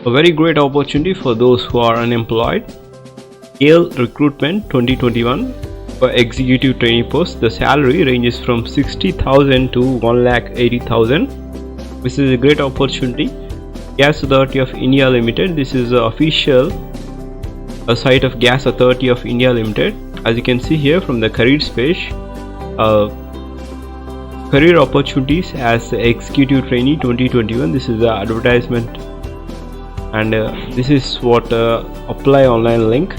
A very great opportunity for those who are unemployed. GAIL recruitment 2021 for executive trainee post. The salary ranges from 60,000 to 1,80,000. This is a great opportunity. Gas Authority of India Limited. This is the official site of Gas Authority of India Limited. As you can see here from the careers page, career opportunities as executive trainee 2021. This is the advertisement, and this is what apply online link.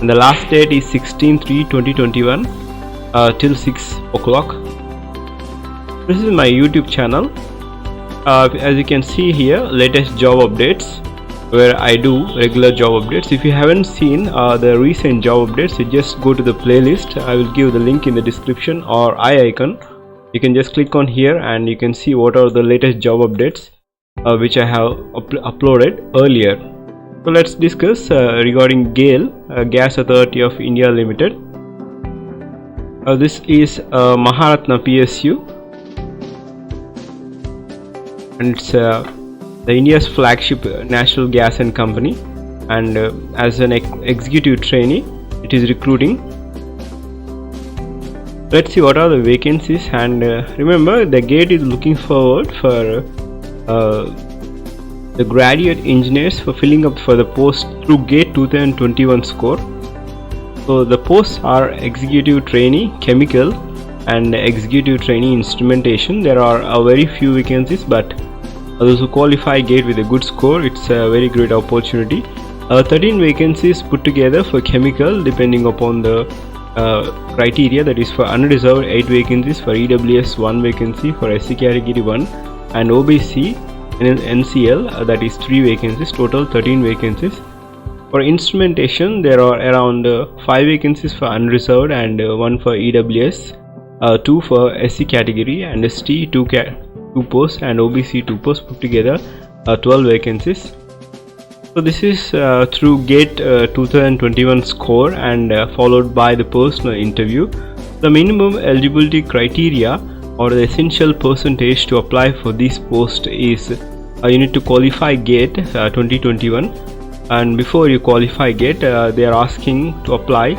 And the last date is 16/3/2021 till 6 o'clock. This is my YouTube channel. As you can see here, latest job updates, where I do regular job updates. If you haven't seen the recent job updates, you just go to the playlist. I will give the link in the description or I icon. You can just click on here and you can see what are the latest job updates which I have uploaded earlier. So let's discuss regarding GAIL, Gas Authority of India Limited. This is Maharatna PSU, and it's the India's flagship national gas and company, and as an executive trainee it is recruiting. Let's see what are the vacancies, and remember the GATE is looking forward for the graduate engineers for filling up for the post through GATE 2021 score. So the posts are executive trainee chemical and executive trainee instrumentation. There are very few vacancies, but those who qualify GATE with a good score, it's a very great opportunity. 13 vacancies put together for chemical, depending upon the criteria. That is for unreserved 8 vacancies, for EWS 1 vacancy, for SC category 1, and OBC and NCL that is 3 vacancies, total 13 vacancies. For instrumentation there are around 5 vacancies for unreserved and 1 for EWS, 2 for SC category, and ST 2 posts, and OBC 2 posts, put together 12 vacancies. So this is through GATE 2021 score and followed by the personal interview. The minimum eligibility criteria or the essential percentage to apply for this post is you need to qualify GATE 2021, and before you qualify GATE they are asking to apply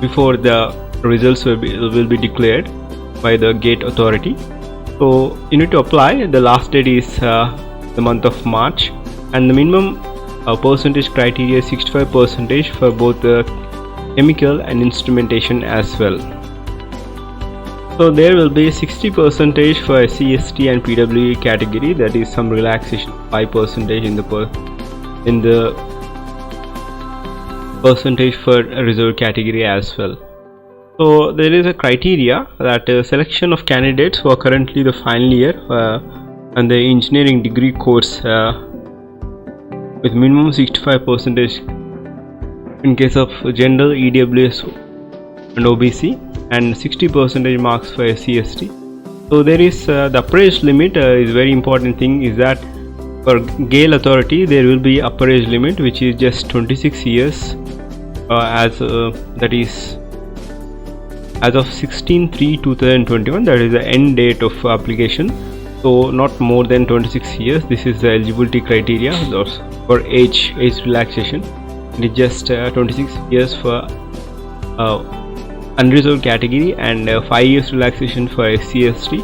before the results will be declared by the GATE authority. So you need to apply. The last date is the month of March, and the minimum percentage criteria is 65% for both the chemical and instrumentation as well. So there will be 60% for SC/ST and PWE category, that is some relaxation, 5% in the percentage for reserve category as well. So there is a criteria that selection of candidates who are currently the final year and the engineering degree course with minimum 65% in case of general, EWS and OBC, and 60% marks for SC/ST. So there is the upper age limit is very important thing, is that for GAIL authority there will be upper age limit which is just 26 years that is as of 16/3/2021, that is the end date of application. So not more than 26 years. This is the eligibility criteria for age relaxation. It is just 26 years for unreserved category, and 5 years relaxation for SC/ST,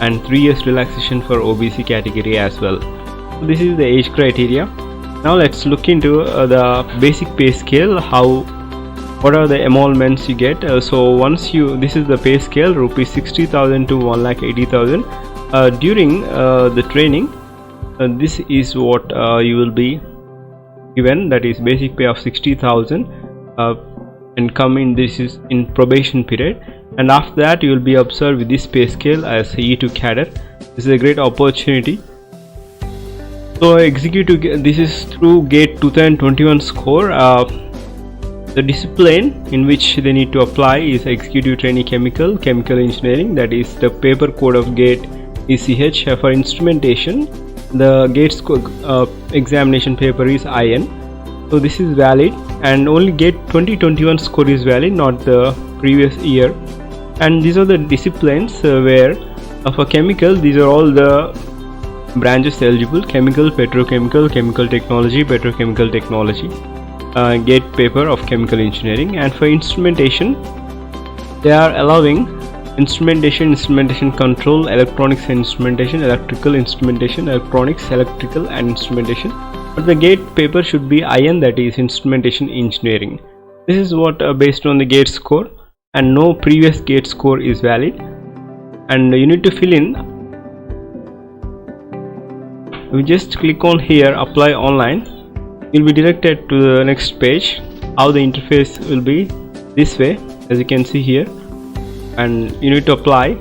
and 3 years relaxation for OBC category as well. So this is the age criteria. Now let's look into the basic pay scale. What are the emoluments you get? So once this is the pay scale, rupees 60,000 to 1,80,000. During the training, this is what you will be given, that is basic pay of 60,000, and this is in probation period, and after that you will be observed with this pay scale as E2 cadre. This is a great opportunity. So executive, this is through GATE 2021 score. The discipline in which they need to apply is executive trainee chemical engineering, that is the paper code of GATE ECH. For instrumentation, the GATE examination paper is IN. So this is valid, and only GATE 2021 score is valid, not the previous year. And these are the disciplines where for chemical, these are all the Branches eligible: chemical, petrochemical, chemical technology, petrochemical technology, gate paper of chemical engineering. And for instrumentation, they are allowing instrumentation, instrumentation control, electronics and instrumentation, electrical instrumentation, electronics, electrical and instrumentation. But the gate paper should be IN, that is instrumentation engineering. This is what based on the gate score, and no previous gate score is valid. And you need to fill in. We just click on here, apply online. You'll be directed to the next page. How the interface will be this way, as you can see here, and you need to apply.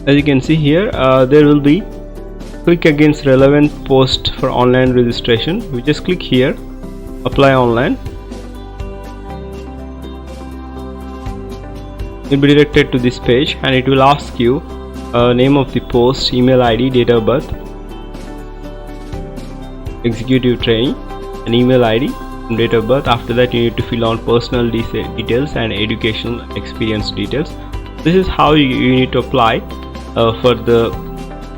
As you can see here, there will be click against relevant post for online registration. We just click here, apply online. You'll be directed to this page, and it will ask you name of the post, email ID, date of birth, executive training, and email ID and date of birth. After that, you need to fill out personal details and educational experience details. This is how you need to apply for the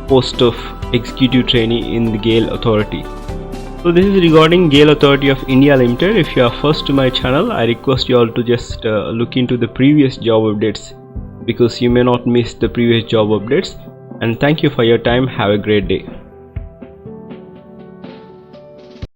post of executive trainee in the GAIL Authority. So this is regarding GAIL Authority of India Limited. If you are first to my channel, I request you all to just look into the previous job updates, because you may not miss the previous job updates. And thank you for your time. Have a great day.